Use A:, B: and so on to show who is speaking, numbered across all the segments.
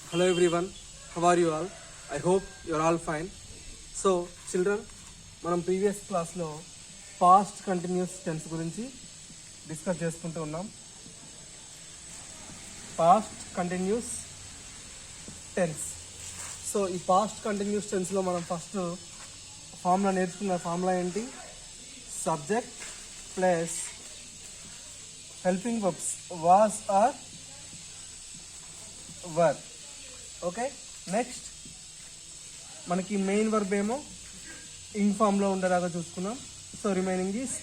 A: Hello everyone, how are you all? I hope you're all fine. So children, మనం previous క్లాస్లో past continuous tense గురించి discuss చేసుకుంటూ ఉన్నాం. Past continuous tense. So ఈ past continuous టెన్స్లో మనం ఫస్ట్ ఫార్ములా నేర్చుకున్న ఫార్ములా ఏంటి? Subject plus helping verbs was or were. Okay, next మనకి మెయిన్ వర్బ్ ఏమో ఇంగ్ ఫామ్లో ఉండేలాగా చూసుకున్నాం. So remaining is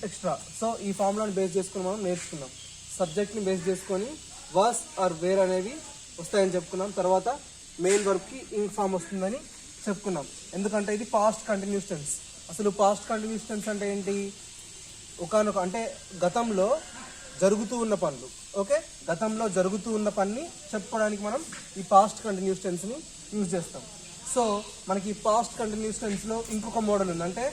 A: extra. So ఈ ఫార్ములాని బేస్ చేసుకుని మనం నేర్చుకున్నాం. సబ్జెక్ట్ని బేస్ చేసుకొని వాస్ ఆర్ వేర్ అనేవి వస్తాయని చెప్పుకున్నాం. తర్వాత మెయిన్ వర్బ్కి ఇంగ్ ఫామ్ వస్తుందని చెప్పుకున్నాం. ఎందుకంటే ఇది పాస్ట్ కంటిన్యూస్ టెన్స్. అసలు పాస్ట్ కంటిన్యూస్ టెన్స్ అంటే ఏంటి? ఒకనొక అంటే గతంలో జరుగుతూ ఉన్న పనులు. ఓకే, గతంలో జరుగుతూ ఉన్న పని చెప్పుకోవడానికి మనం ఈ పాస్ట్ కంటిన్యూస్ టెన్స్ని యూజ్ చేస్తాం. సో మనకి పాస్ట్ కంటిన్యూస్ టెన్స్లో ఇంకొక మోడల్ ఉంది. అంటే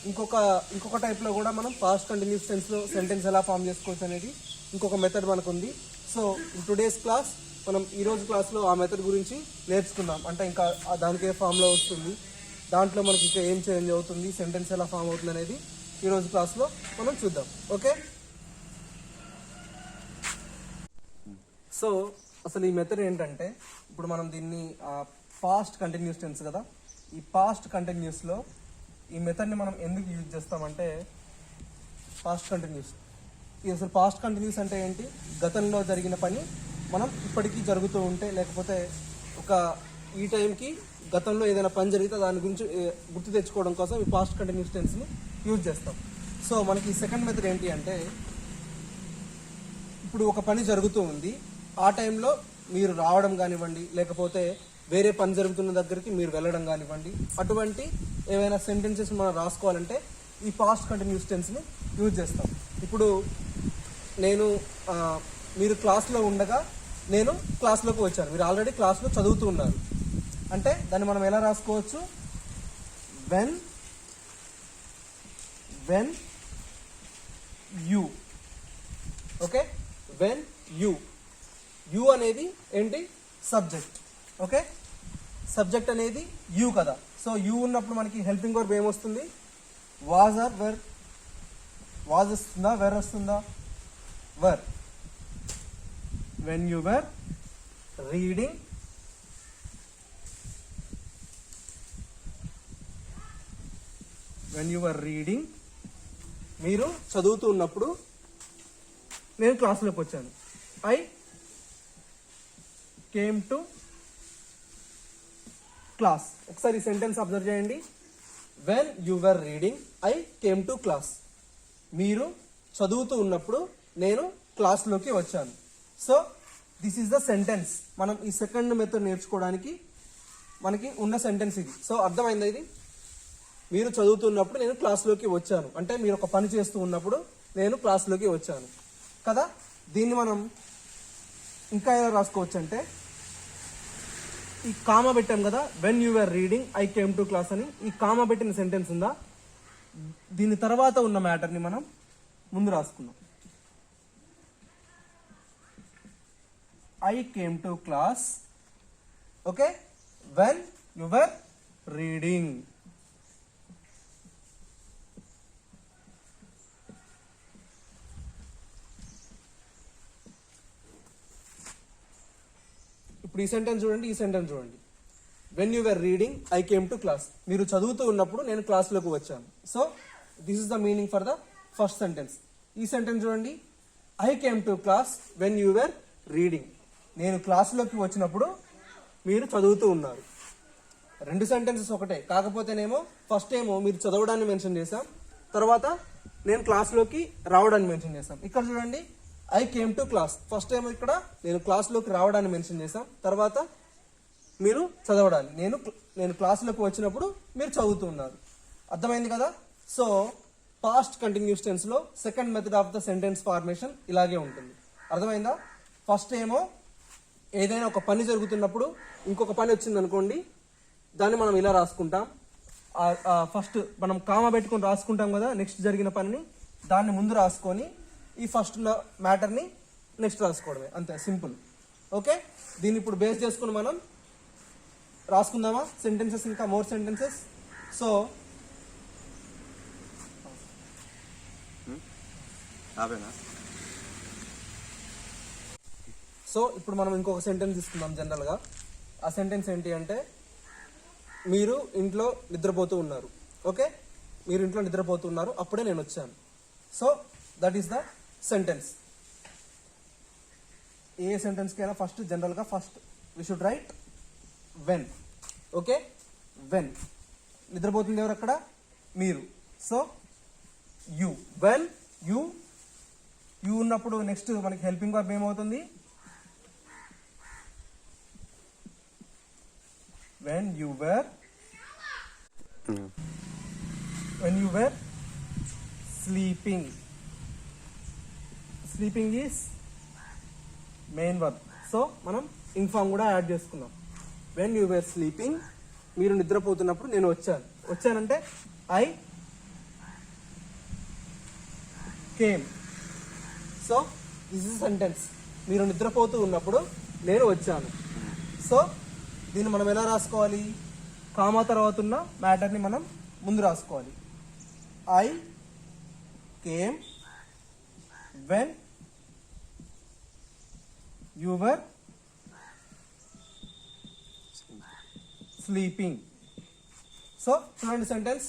A: ఇంకొక టైప్లో కూడా మనం పాస్ట్ కంటిన్యూస్ టెన్స్లో సెంటెన్స్ ఎలా ఫామ్ చేసుకోవచ్చు అనేది ఇంకొక మెథడ్ మనకు ఉంది. సో ఇన్ టుడేస్ క్లాస్ మనం ఈరోజు క్లాస్లో ఆ మెథడ్ గురించి నేర్చుకుందాం. అంటే ఇంకా దానికి ఏ ఫామ్లో వస్తుంది, దాంట్లో మనకి ఇంకా ఏం చేంజ్ అవుతుంది, సెంటెన్స్ ఎలా ఫామ్ అవుతుంది అనేది ఈరోజు క్లాస్లో మనం చూద్దాం. ఓకే, సో అసలు ఈ మెథడ్ ఏంటంటే, ఇప్పుడు మనం దీన్ని పాస్ట్ కంటిన్యూస్ టెన్స్ కదా, ఈ పాస్ట్ కంటిన్యూస్లో ఈ మెథడ్ని మనం ఎందుకు యూజ్ చేస్తామంటే, పాస్ట్ కంటిన్యూస్ అసలు పాస్ట్ కంటిన్యూస్ అంటే ఏంటి? గతంలో జరిగిన పని మనం ఇప్పటికీ జరుగుతూ ఉంటే, లేకపోతే ఈ టైంకి గతంలో ఏదైనా పని జరిగితే దాని గురించి గుర్తు తెచ్చుకోవడం కోసం ఈ పాస్ట్ కంటిన్యూస్ టెన్స్ని యూజ్ చేస్తాం. సో మనకి సెకండ్ మెథడ్ ఏంటి అంటే, ఇప్పుడు ఒక పని జరుగుతూ ఉంది, ఆ టైంలో మీరు రావడం కానివ్వండి, లేకపోతే వేరే పని జరుగుతున్న దగ్గరికి మీరు వెళ్ళడం కానివ్వండి, అటువంటి ఏవైనా సెంటెన్సెస్ మనం రాసుకోవాలంటే ఈ పాస్ట్ కంటిన్యూస్ టెన్స్ని యూజ్ చేస్తాం. ఇప్పుడు మీరు క్లాస్లో ఉండగా నేను క్లాస్లోకి వచ్చాను, మీరు ఆల్రెడీ క్లాస్లో చదువుతూ ఉన్నారు అంటే దాన్ని మనం ఎలా రాసుకోవచ్చు? When you. Okay, when you అనేది ఏంటి? సబ్జెక్ట్. ఓకే, సబ్జెక్ట్ అనేది యూ కదా. సో యూ ఉన్నప్పుడు మనకి హెల్పింగ్ వర్బ్ ఏమొస్తుంది? Was or were. వాజ్ వస్తుందా, వెర్ వస్తుందా? Were. When you were reading, when you were reading, మీరు చదువుతూ ఉన్నప్పుడు నేను క్లాస్లోకి వచ్చాను. I came to class. ఒకసారి ఈ సెంటెన్స్ అబ్జర్వ్ చేయండి. When you were reading I came to class. మీరు చదువుతూ ఉన్నప్పుడు నేను క్లాస్లోకి వచ్చాను. So this is the sentence. మనం ఈ సెకండ్ మెథడ్ నేర్చుకోవడానికి మనకి ఉన్న సెంటెన్స్ ఇది. సో అర్థమైందా? ఇది మీరు చదువుతున్నప్పుడు నేను క్లాస్లోకి వచ్చాను అంటే మీరు ఒక పని చేస్తూ ఉన్నప్పుడు నేను క్లాస్లోకి వచ్చాను కదా. దీన్ని మనం ఇంకా ఎలా రాసుకోవచ్చు అంటే, ఈ కామా పెట్టాం కదా, when you are reading I came to class అని. ఈ కామా పెట్టిన సెంటెన్స్ ఉందా, దీని తర్వాత ఉన్న మ్యాటర్ని మనం ముందు రాసుకున్నాం. I came to class. Okay, when you are reading. ఇప్పుడు ఈ సెంటెన్స్ చూడండి, ఈ సెంటెన్స్ చూడండి. When you were reading I came to class. మీరు చదువుతూ ఉన్నప్పుడు నేను క్లాస్లోకి వచ్చాను. So this is the meaning for the first sentence. ఈ సెంటెన్స్ చూడండి, I came to class when you were reading. నేను క్లాస్లోకి వచ్చినప్పుడు మీరు చదువుతూ ఉన్నారు. రెండు సెంటెన్సెస్ ఒకటే, కాకపోతేనేమో ఫస్ట్ ఏమో మీరు చదవడాన్ని మెన్షన్ చేశాం, తర్వాత నేను క్లాస్లోకి రావడాన్ని మెన్షన్ చేశాం. ఇక్కడ చూడండి, I came to class. First ఏమో ఇక్కడ నేను క్లాస్లోకి రావడాన్ని మెన్షన్ చేశాం, తర్వాత మీరు చదవడాన్ని. నేను క్లాస్లోకి వచ్చినప్పుడు మీరు చదువుతూ ఉన్నారు. అర్థమైంది కదా. సో పాస్ట్ కంటిన్యూస్ టెన్స్లో second method of the sentence formation ఇలాగే ఉంటుంది. అర్థమైందా? ఫస్ట్ ఏమో ఏదైనా ఒక పని జరుగుతున్నప్పుడు ఇంకొక పని వచ్చింది అనుకోండి, దాన్ని మనం ఇలా రాసుకుంటాం. ఫస్ట్ మనం కామా పెట్టుకొని రాసుకుంటాం కదా, నెక్స్ట్ జరిగిన పనిని దాన్ని ముందు రాసుకొని ఈ ఫస్ట్ ఉన్న మ్యాటర్ని నెక్స్ట్ రాసుకోవడమే, అంతే, సింపుల్. ఓకే, దీన్ని ఇప్పుడు బేస్ చేసుకుని మనం రాసుకుందామా సెంటెన్సెస్, ఇంకా మోర్ సెంటెన్సెస్. సో ఇప్పుడు మనం ఇంకొక సెంటెన్స్ తీసుకుందాం జనరల్గా. ఆ సెంటెన్స్ ఏంటి అంటే, మీరు ఇంట్లో నిద్రపోతూ ఉన్నారు. ఓకే, మీరు ఇంట్లో నిద్రపోతూ ఉన్నారు, అప్పుడే నేను వచ్చాను. So that is the sentence. ఏ సెంటెన్స్కి అయినా ఫస్ట్ జనరల్గా first we should write when. Okay, when. నిద్రపోతుంది ఎవరు అక్కడ? మీరు. So you. When you. You ఉన్నప్పుడు నెక్స్ట్ మనకి హెల్పింగ్ వర్బ్ ఏమవుతుంది? when you were sleeping. Sleeping is main verb. So మనం ఇన్ఫార్మ్ కూడా యాడ్ చేసుకున్నాం. when you were sleeping, మీరు నిద్రపోతున్నప్పుడు నేను వచ్చానంటే I came. So this is sentence. మీరు నిద్రపోతూ ఉన్నప్పుడు నేను వచ్చాను. సో దీన్ని మనం ఎలా రాసుకోవాలి? కామా తర్వాత ఉన్న మ్యాటర్ని మనం ముందు రాసుకోవాలి. I came when you were sleeping. So చూడండి sentence,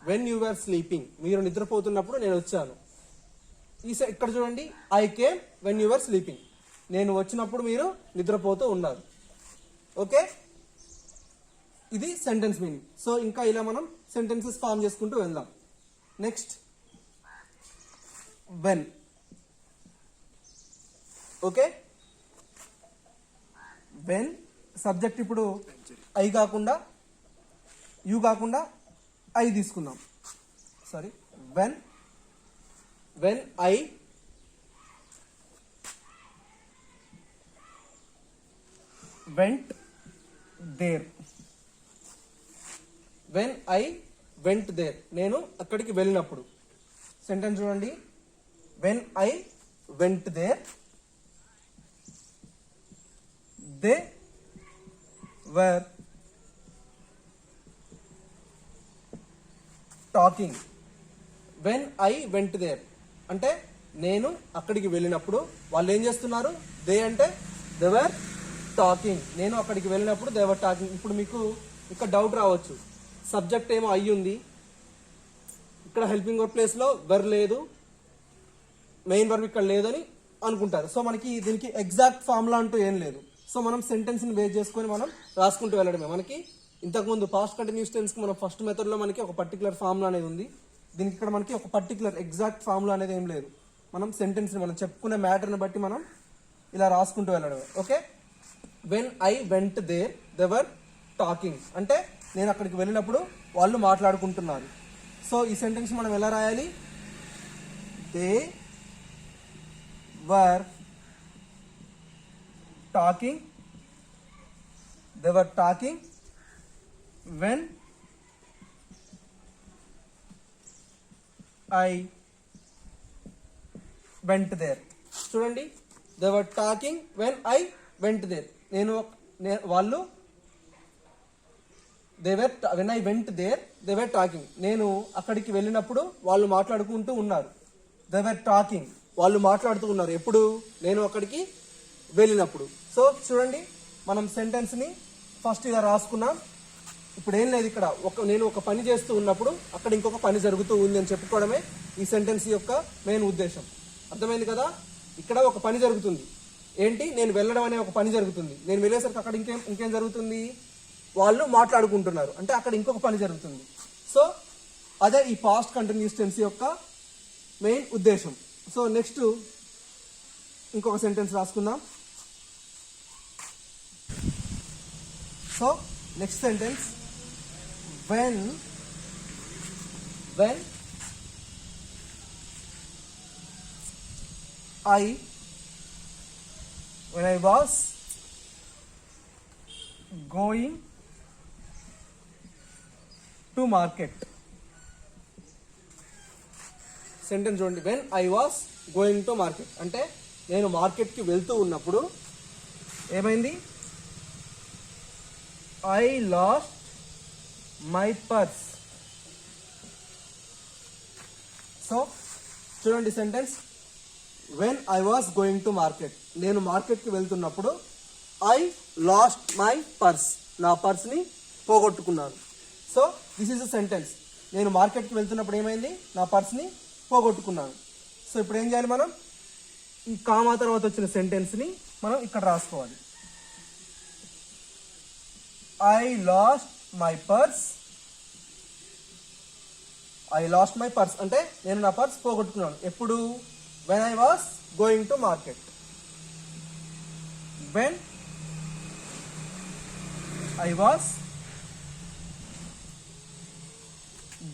A: when you were sleeping, మీరు నిద్రపోతున్నప్పుడు నేను వచ్చాను. ఇక్కడ చూడండి, I came when you were sleeping, నేను వచ్చినప్పుడు మీరు నిద్రపోతూ ఉన్నారు. ఓకే, ఇది సెంటెన్స్ మీనింగ్. సో ఇంకా ఇలా మనం సెంటెన్సెస్ ఫామ్ చేసుకుంటూ వెళ్దాం. Next when. Okay, when subject ఇప్పుడు ఐ కాకుండా యు కాకుండా ఐ తీసుకుందాం. Sorry, when I went there. When I went there, నేను అక్కడికి వెళ్ళినప్పుడు. సెంటెన్స్ చూడండి, when I went there they were talking. When I went there అంటే నేను అక్కడికి వెళ్ళినప్పుడు వాళ్ళు ఏం చేస్తున్నారు? దే అంటే దే వర్ టాకింగ్. నేను అక్కడికి వెళ్ళినప్పుడు దే వర్ టాకింగ్. ఇప్పుడు మీకు ఇక్కడ డౌట్ రావచ్చు, సబ్జెక్ట్ ఏమో అయ్యి ఉంది, ఇక్కడ హెల్పింగ్ వర్బ్ ప్లేస్లో వర్ లేదు, మెయిన్ వర్బ్ ఇక్కడ లేదని అనుకుంటారు. సో మనకి దీనికి ఎగ్జాక్ట్ ఫార్ములా అంటూ ఏం లేదు. సో మనం సెంటెన్స్ని బేస్ చేసుకొని మనం రాసుకుంటూ వెళ్ళడమే. మనకి ఇంతకుముందు పాస్ట్ కంటిన్యూస్ టెన్స్కి మనం ఫస్ట్ మెథడ్లో మనకి ఒక పర్టికులర్ ఫార్ములా అనేది ఉంది. దీనికి ఇక్కడ మనకి ఒక పర్టికులర్ ఎగ్జాక్ట్ ఫార్ములా అనేది ఏం లేదు. మనం సెంటెన్స్ని మనం చెప్పుకునే మ్యాటర్ని బట్టి మనం ఇలా రాసుకుంటూ వెళ్ళడమే. Okay, when I went there they were talking అంటే నేను అక్కడికి వెళ్ళినప్పుడు వాళ్ళు మాట్లాడుకుంటున్నారు. సో ఈ సెంటెన్స్ మనం ఎలా రాయాలి? They were talking when I went there. చూడండి, they were talking when I went there. వాళ్ళు when I went there they were talking, నేను అక్కడికి వెళ్ళినప్పుడు వాళ్ళు మాట్లాడుకుంటూ ఉన్నారు. దే వర్ టాకింగ్, వాళ్ళు మాట్లాడుతూ ఉన్నారు. ఎప్పుడు? నేను అక్కడికి వెళ్ళినప్పుడు. సో చూడండి, మనం సెంటెన్స్ని ఫస్ట్ ఇలా రాసుకున్నాం. ఇప్పుడు ఏం లేదు, ఇక్కడ నేను ఒక పని చేస్తూ ఉన్నప్పుడు అక్కడ ఇంకొక పని జరుగుతూ ఉంది అని చెప్పుకోవడమే ఈ సెంటెన్స్ యొక్క మెయిన్ ఉద్దేశం. అర్థమైంది కదా? ఇక్కడ ఒక పని జరుగుతుంది. ఏంటి? నేను వెళ్ళడం అనే ఒక పని జరుగుతుంది. నేను వెళ్ళేసరికి అక్కడ ఇంకేం జరుగుతుంది? వాళ్ళు మాట్లాడుకుంటున్నారు, అంటే అక్కడ ఇంకొక పని జరుగుతుంది. సో అదే ఈ పాస్ట్ కంటిన్యూస్ టెన్స్ యొక్క మెయిన్ ఉద్దేశం. సో నెక్స్ట్ ఇంకొక సెంటెన్స్ రాసుకుందాం. So next sentence, when I was going to market. Sentence చూడండి, when I was going to market అంటే నేను మార్కెట్కి వెళ్తూ ఉన్నప్పుడు ఏమైంది? I lost my purse. So చూడండి sentence, when I was going to market, నేను మార్కెట్కి వెళ్తున్నప్పుడు ఐ లాస్ట్ మై పర్స్, నా పర్స్ని పోగొట్టుకున్నాను. So this is a sentence. నేను మార్కెట్కి వెళ్తున్నప్పుడు ఏమైంది? నా పర్స్ని పోగొట్టుకున్నాను. సో ఇప్పుడు ఏం చేయాలి మనం? ఈ కామా తర్వాత వచ్చిన సెంటెన్స్ని మనం ఇక్కడ రాసుకోవాలి. I lost my purse. I lost my purse అంటే నేను నా పర్స్ పోగొట్టుకున్నాను. ఎప్పుడు? When I was going to market. When I was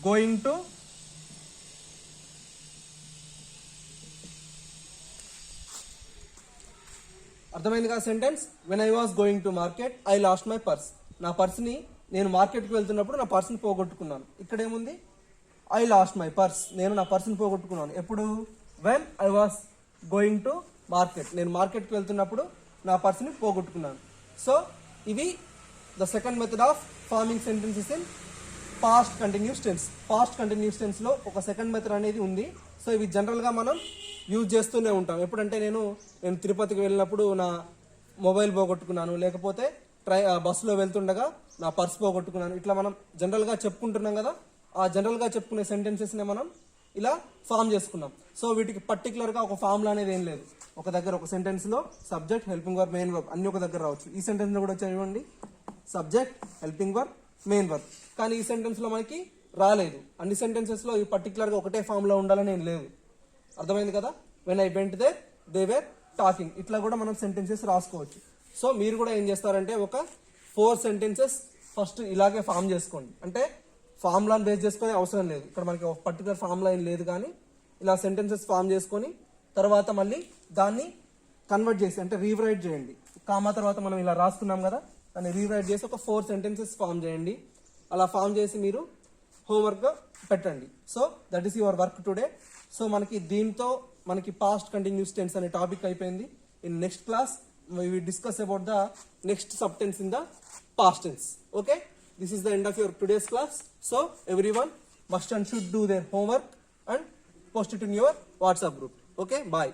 A: going to అర్థమైంది కదా sentence? When I was going to market I lost my purse. నా పర్స్ని నేను మార్కెట్కి వెళ్తున్నప్పుడు నా పర్స్ని పోగొట్టుకున్నాను. ఇక్కడ ఏముంది? ఐ లాస్ట్ మై పర్స్, నేను నా పర్స్ని పోగొట్టుకున్నాను. ఎప్పుడు? When I was going to market, నేను మార్కెట్కి వెళ్తున్నప్పుడు నా పర్స్ని పోగొట్టుకున్నాను. సో ఇవి the second method of forming sentences in past continuous tense. Past continuous టెన్స్లో ఒక సెకండ్ మెథడ్ అనేది ఉంది. సో ఇవి జనరల్గా మనం యూజ్ చేస్తూనే ఉంటాం. ఎప్పుడంటే నేను తిరుపతికి వెళ్ళినప్పుడు నా మొబైల్ పోగొట్టుకున్నాను, లేకపోతే బస్సులో వెళ్తుండగా నా పర్స్ పోగొట్టుకున్నాను. ఇట్లా మనం జనరల్గా చెప్పుకుంటున్నాం కదా, ఆ జనరల్గా చెప్పుకునే సెంటెన్సెస్ని మనం ఇలా ఫామ్ చేసుకున్నాం. సో వీటికి పర్టికులర్గా ఒక ఫార్ములా అనేది ఏం లేదు. ఒక దగ్గర ఒక సెంటెన్స్లో subject, helping verb, main verb అన్ని ఒక దగ్గర రావచ్చు. ఈ సెంటెన్స్లో కూడా చదవండి, subject, helping verb, main verb. కానీ ఈ సెంటెన్స్లో మనకి రాలేదు. అన్ని సెంటెన్సెస్లో ఈ పర్టికులర్గా ఒకటే ఫామ్లో ఉండాలని ఏం లేదు. అర్థమైంది కదా? When I went there they were talking, ఇట్లా కూడా మనం సెంటెన్సెస్ రాసుకోవచ్చు. సో మీరు కూడా ఏం చేస్తారంటే ఒక 4 సెంటెన్సెస్ ఫస్ట్ ఇలాగే ఫామ్ చేసుకోండి. అంటే ఫార్ములాని బేస్ చేసుకొని అవసరం లేదు, ఇక్కడ మనకి ఒక పర్టికులర్ ఫార్ములా ఏం లేదు. కానీ ఇలా సెంటెన్సెస్ ఫామ్ చేసుకొని తర్వాత మళ్ళీ దాన్ని కన్వర్ట్ చేసి అంటే రీరైట్ చేయండి. కామా తర్వాత మనం ఇలా రాసుకున్నాం కదా, దాన్ని రీరైట్ చేసి ఒక 4 సెంటెన్సెస్ ఫామ్ చేయండి. అలా ఫామ్ చేసి మీరు హోంవర్క్గా పెట్టండి. So that is your work today. So మనకి దీంతో మనకి పాస్ట్ కంటిన్యూస్ టెన్స్ అనే టాపిక్ అయిపోయింది. In next class we will discuss about the next subtense in the past tense. Okay, this is the end of your today's class. So everyone must and should do their homework and post it in your WhatsApp group. Okay, bye.